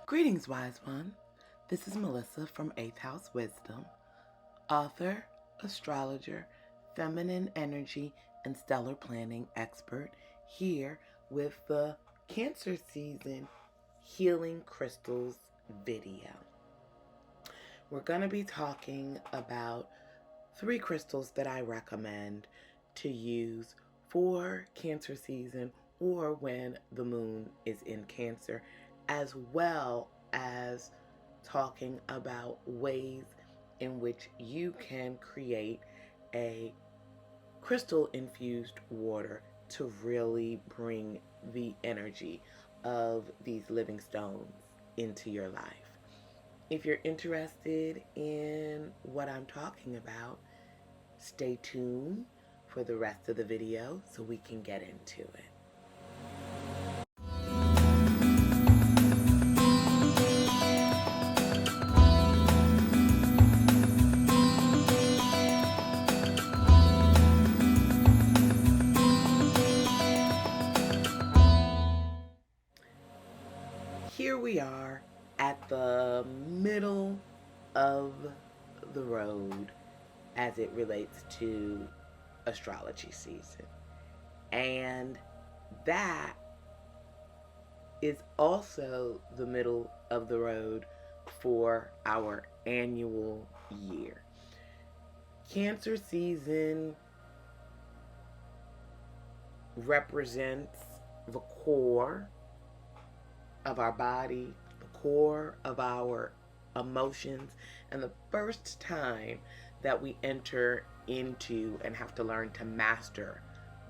Greetings, wise one. This is Melissa from 8th House Wisdom, author, astrologer, feminine energy, and stellar planning expert, here with the Cancer season Healing Crystals video. We're going to be talking about 3 crystals that I recommend to use for Cancer season or when the moon is in Cancer, as well as talking about ways in which you can create a crystal infused water to really bring the energy of these living stones into your life. If you're interested in what I'm talking about, stay tuned for the rest of the video so we can get into it. Here we are at the middle of the road as it relates to astrology season. And that is also the middle of the road for our annual year. Cancer season represents the core of our body, the core of our emotions, and the first time that we enter into and have to learn to master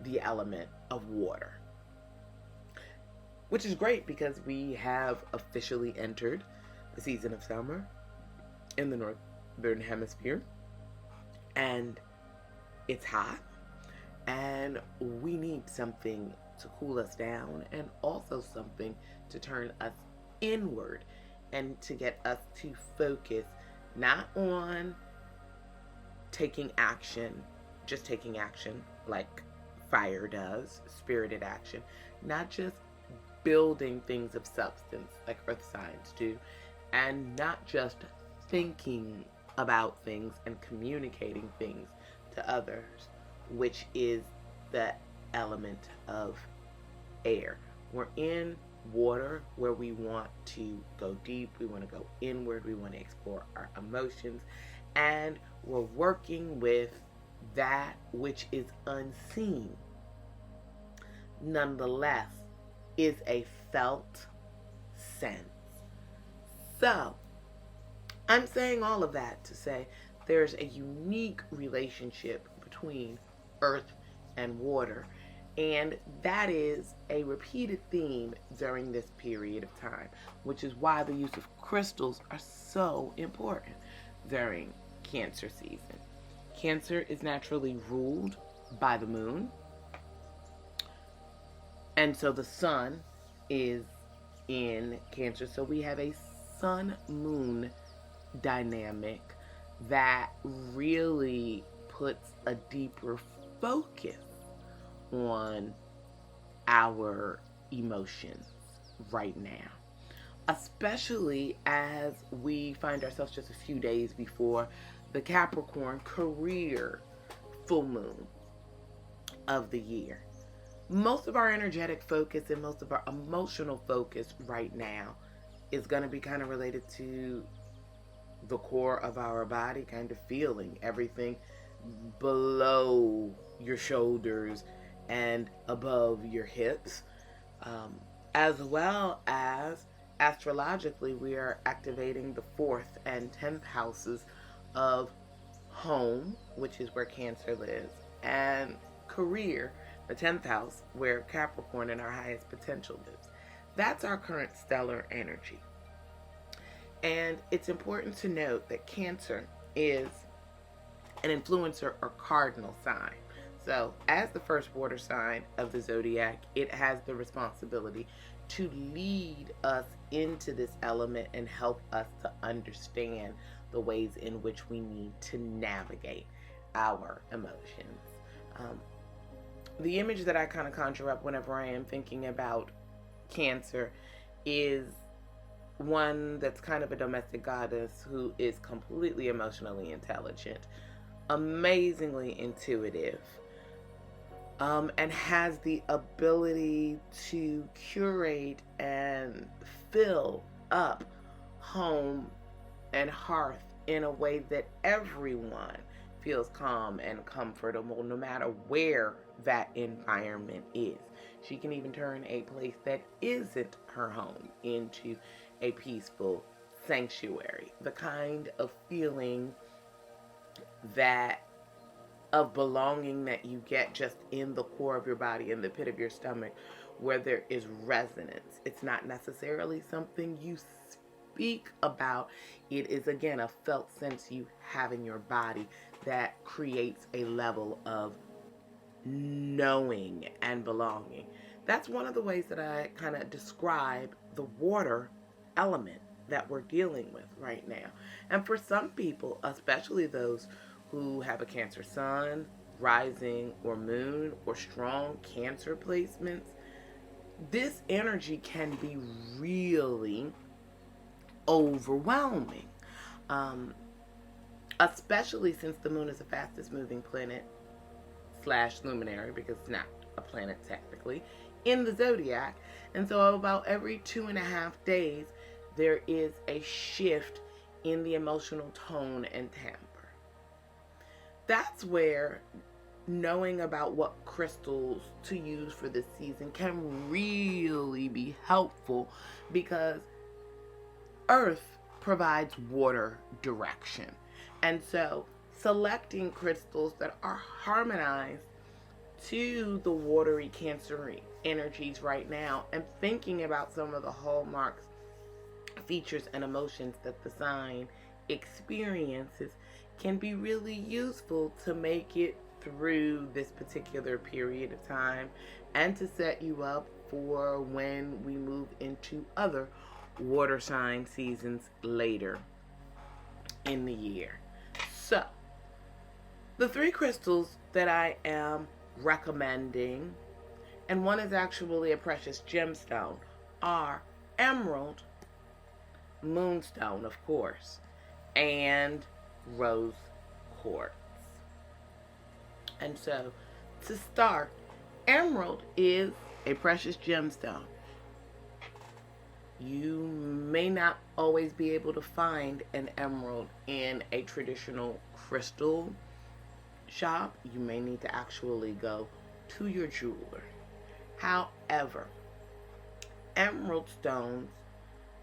the element of water. Which is great because we have officially entered the season of summer in the northern hemisphere, and it's hot, and we need something to cool us down and also something to turn us inward and to get us to focus not on taking action, just taking action like fire does, spirited action, not just building things of substance like earth signs do, and not just thinking about things and communicating things to others, which is the element of air. We're in water where we want to go deep, we want to go inward, we want to explore our emotions, and we're working with that which is unseen, nonetheless is a felt sense. So I'm saying all of that to say there's a unique relationship between earth and water, and that is a repeated theme during this period of time, which is why the use of crystals are so important during Cancer season. Cancer is naturally ruled by the moon, and so the sun is in Cancer, so we have a sun-moon dynamic that really puts a deeper focus on our emotions right now, especially as we find ourselves just a few days before the Capricorn career full moon of the year. Most of our energetic focus and most of our emotional focus right now is going to be kind of related to the core of our body, kind of feeling everything below your shoulders and above your hips, as well as astrologically we are activating the 4th and 10th houses of home, which is where Cancer lives, and career, the 10th house, where Capricorn and our highest potential lives. That's our current stellar energy. And it's important to note that Cancer is an influencer or cardinal sign. So as the first water sign of the zodiac, it has the responsibility to lead us into this element and help us to understand the ways in which we need to navigate our emotions. The image that I kind of conjure up whenever I am thinking about Cancer is one that's kind of a domestic goddess who is completely emotionally intelligent, amazingly intuitive, and has the ability to curate and fill up home and hearth in a way that everyone feels calm and comfortable no matter where that environment is. She can even turn a place that isn't her home into a peaceful sanctuary. The kind of feeling that of belonging that you get just in the core of your body, in the pit of your stomach, where there is resonance. It's not necessarily something you speak about. It is, again, a felt sense you have in your body that creates a level of knowing and belonging. That's one of the ways that I kind of describe the water element that we're dealing with right now. And for some people, especially those who have a Cancer sun, rising, or moon, or strong Cancer placements, this energy can be really overwhelming. Um, Especially since the moon is the fastest moving planet slash luminary, because it's not a planet technically, in the zodiac. And so about every 2.5 days, there is a shift in the emotional tone and temper. That's where knowing about what crystals to use for this season can really be helpful, because Earth provides water direction. And so selecting crystals that are harmonized to the watery Cancer energies right now, and thinking about some of the hallmarks, features, and emotions that the sign experiences can be really useful to make it through this particular period of time and to set you up for when we move into other water sign seasons later in the year. So, the 3 crystals that I am recommending, and one is actually a precious gemstone, are emerald, moonstone, of course, and rose quartz. And so, to start, emerald is a precious gemstone. You may not always be able to find an emerald in a traditional crystal shop. You may need to actually go to your jeweler. However, emerald stones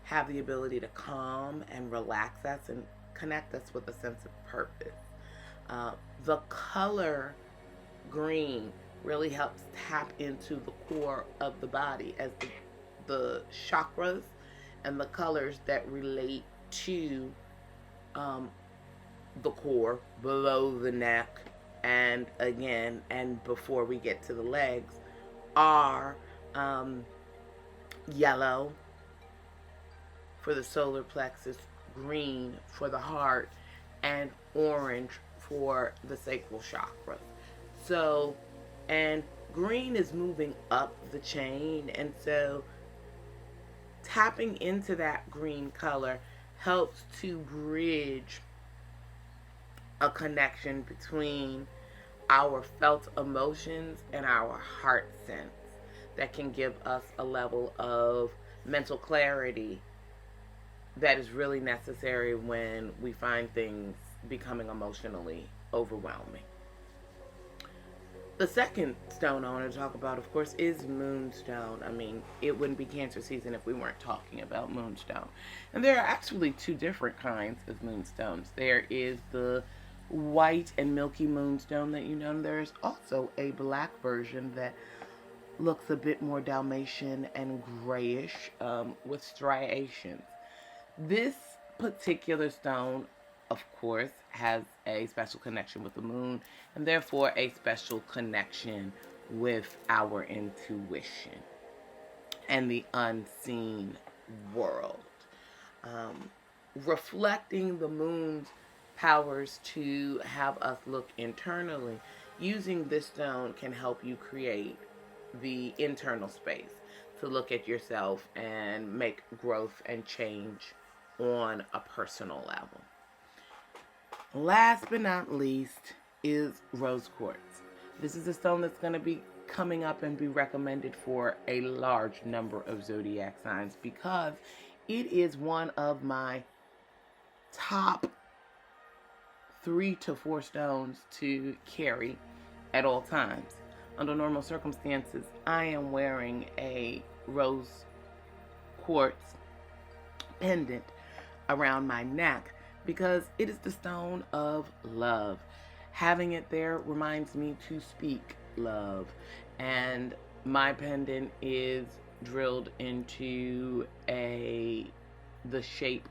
have the ability to calm and relax us and connect us with a sense of purpose. The color green really helps tap into the core of the body, as the chakras and the colors that relate to the core below the neck, and again, and before we get to the legs, are yellow for the solar plexus, green for the heart, and orange for the sacral chakra. So, and green is moving up the chain, and so tapping into that green color helps to bridge a connection between our felt emotions and our heart sense that can give us a level of mental clarity that is really necessary when we find things becoming emotionally overwhelming. The second stone I want to talk about, of course, is Moonstone. I mean, it wouldn't be Cancer season if we weren't talking about Moonstone. And there are actually 2 different kinds of Moonstones. There is the white and milky Moonstone that you know, and there's also a black version that looks a bit more Dalmatian and grayish with striations. This particular stone, of course, has a special connection with the moon, and therefore a special connection with our intuition and the unseen world. Reflecting the moon's powers to have us look internally, using this stone can help you create the internal space to look at yourself and make growth and change on a personal level. Last but not least is rose quartz. This is a stone that's going to be coming up and be recommended for a large number of zodiac signs because it is one of my top 3 to 4 stones to carry at all times. Under normal circumstances, I am wearing a rose quartz pendant around my neck because it is the stone of love. Having it there reminds me to speak love, and my pendant is drilled into the shape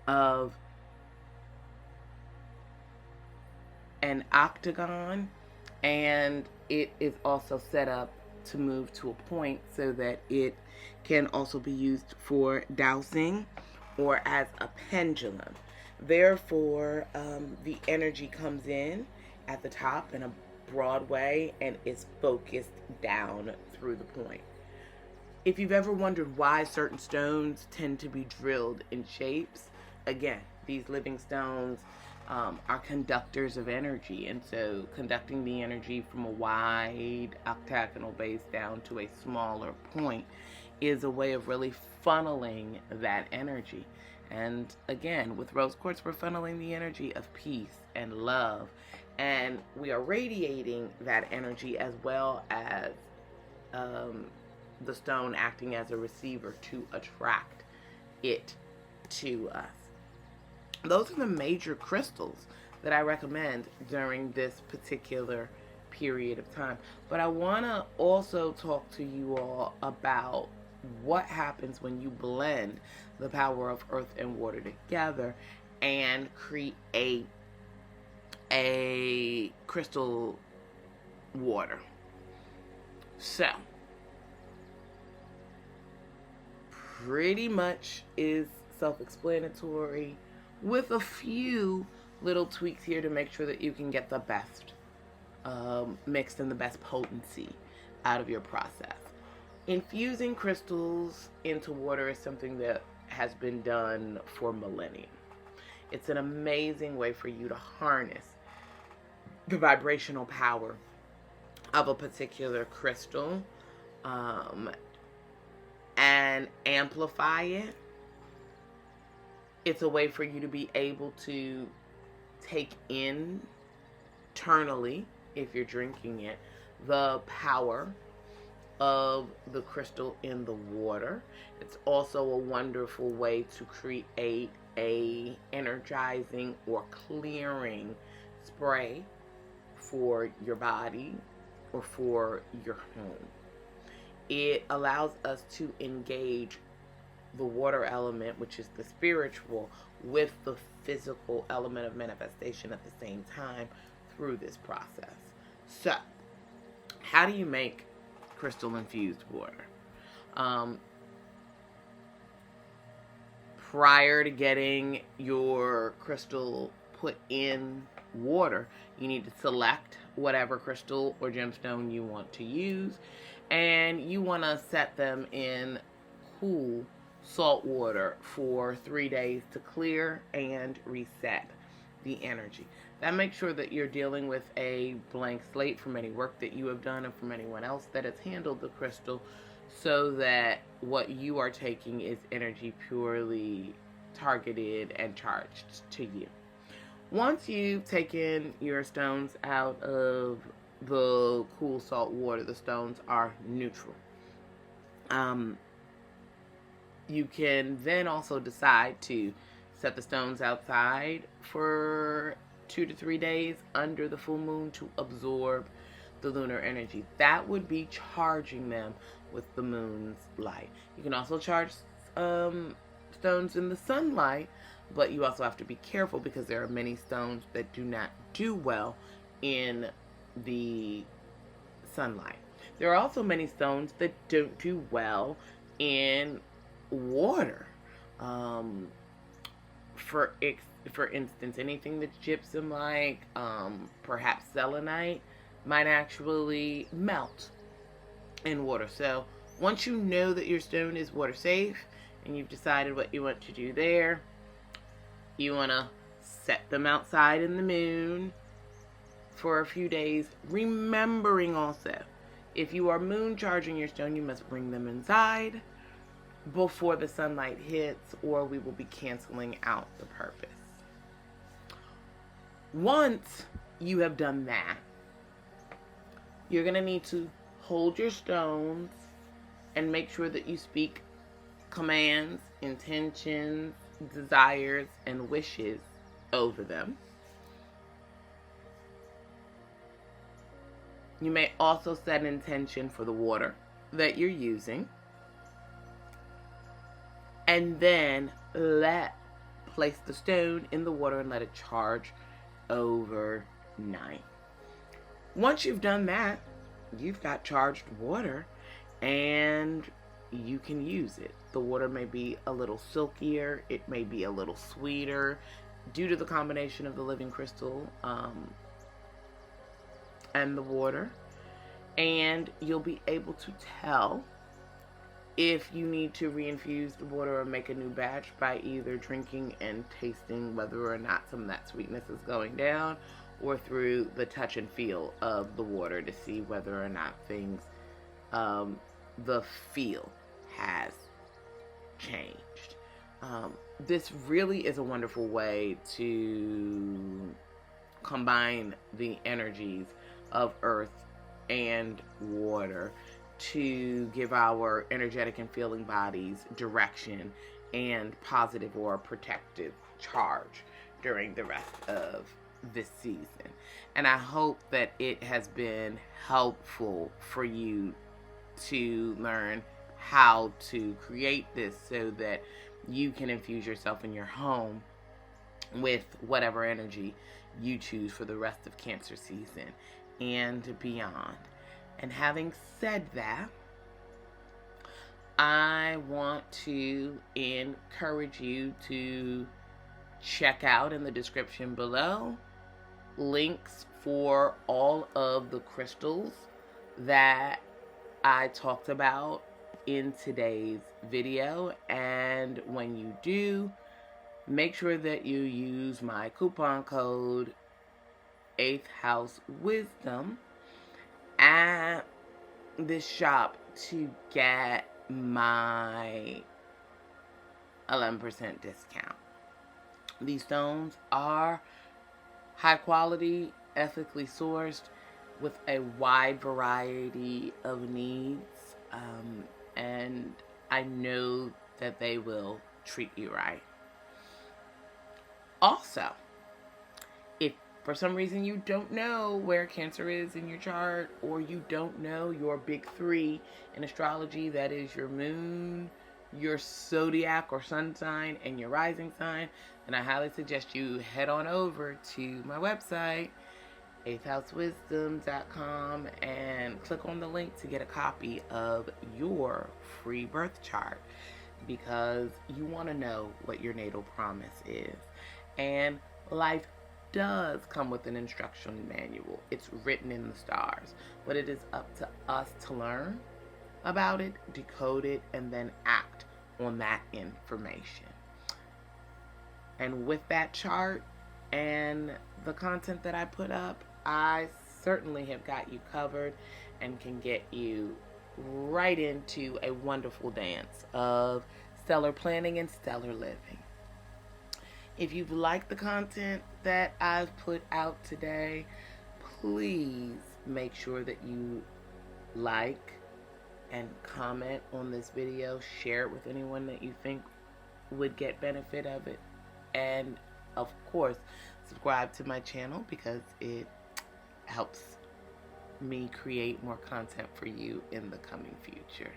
of an octagon, and it is also set up to move to a point so that it can also be used for dowsing or as a pendulum. Therefore, the energy comes in at the top in a broad way and is focused down through the point. If you've ever wondered why certain stones tend to be drilled in shapes, again, these living stones are conductors of energy, and so conducting the energy from a wide octagonal base down to a smaller point is a way of really funneling that energy. And again, with rose quartz, we're funneling the energy of peace and love, and we are radiating that energy as well as the stone acting as a receiver to attract it to us. Those are the major crystals that I recommend during this particular period of time. But I want to also talk to you all about what happens when you blend the power of earth and water together and create a crystal water. So, pretty much is self-explanatory, with a few little tweaks here to make sure that you can get the best mixed and the best potency out of your process. Infusing crystals into water is something that has been done for millennia. It's an amazing way for you to harness the vibrational power of a particular crystal and amplify it. It's a way for you to be able to take internally, if you're drinking it, the power of the crystal in the water. It's also a wonderful way to create a energizing or clearing spray for your body or for your home. It allows us to engage the water element, which is the spiritual, with the physical element of manifestation at the same time through this process. So, how do you make crystal infused water? Prior to getting your crystal put in water, you need to select whatever crystal or gemstone you want to use, and you want to set them in cool salt water for 3 days to clear and reset the energy. That makes sure that you're dealing with a blank slate from any work that you have done and from anyone else that has handled the crystal, so that what you are taking is energy purely targeted and charged to you. Once you've taken your stones out of the cool salt water, the stones are neutral. You can then also decide to set the stones outside for 2 to 3 days under the full moon to absorb the lunar energy. That would be charging them with the moon's light. You can also charge stones in the sunlight, but you also have to be careful because there are many stones that do not do well in the sunlight. There are also many stones that don't do well in water. For instance, anything that's gypsum-like, perhaps selenite, might actually melt in water. So Once you know that your stone is water safe and you've decided what you want to do there, you want to set them outside in the moon for a few days, remembering also, if you are moon charging your stone, you must bring them inside before the sunlight hits, or we will be canceling out the purpose. Once you have done that, you're going to need to hold your stones and make sure that you speak commands, intentions, desires, and wishes over them. You may also set an intention for the water that you're using. And then place the stone in the water and let it charge overnight. Once you've done that, you've got charged water and you can use it. The water may be a little silkier, it may be a little sweeter due to the combination of the living crystal and the water. And you'll be able to tell if you need to reinfuse the water or make a new batch by either drinking and tasting whether or not some of that sweetness is going down, or through the touch and feel of the water to see whether or not things, the feel has changed. This really is a wonderful way to combine the energies of earth and water to give our energetic and feeling bodies direction and positive or protective charge during the rest of this season. And I hope that it has been helpful for you to learn how to create this so that you can infuse yourself in your home with whatever energy you choose for the rest of Cancer season and beyond. And having said that, I want to encourage you to check out in the description below links for all of the crystals that I talked about in today's video. And when you do, make sure that you use my coupon code 8th House Wisdom at this shop to get my 11% discount. These stones are high quality, ethically sourced, with a wide variety of needs, and I know that they will treat you right. Also, if for some reason you don't know where Cancer is in your chart, or you don't know your big three in astrology, that is your moon, your zodiac or sun sign, and your rising sign, then I highly suggest you head on over to my website, 8thHouseWisdom.com, and click on the link to get a copy of your free birth chart, because you want to know what your natal promise is. And life does come with an instruction manual. It's written in the stars, but it is up to us to learn about it, decode it, and then act on that information. And with that chart and the content that I put up, I certainly have got you covered and can get you right into a wonderful dance of stellar planning and stellar living. If you've liked the content that I've put out today, please make sure that you like and comment on this video. Share it with anyone that you think would get benefit of it. And of course, subscribe to my channel, because it helps me create more content for you in the coming future.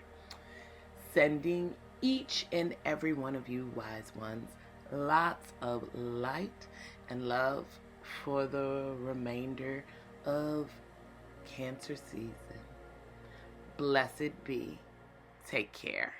Sending each and every one of you wise ones lots of light and love for the remainder of Cancer season. Blessed be. Take care.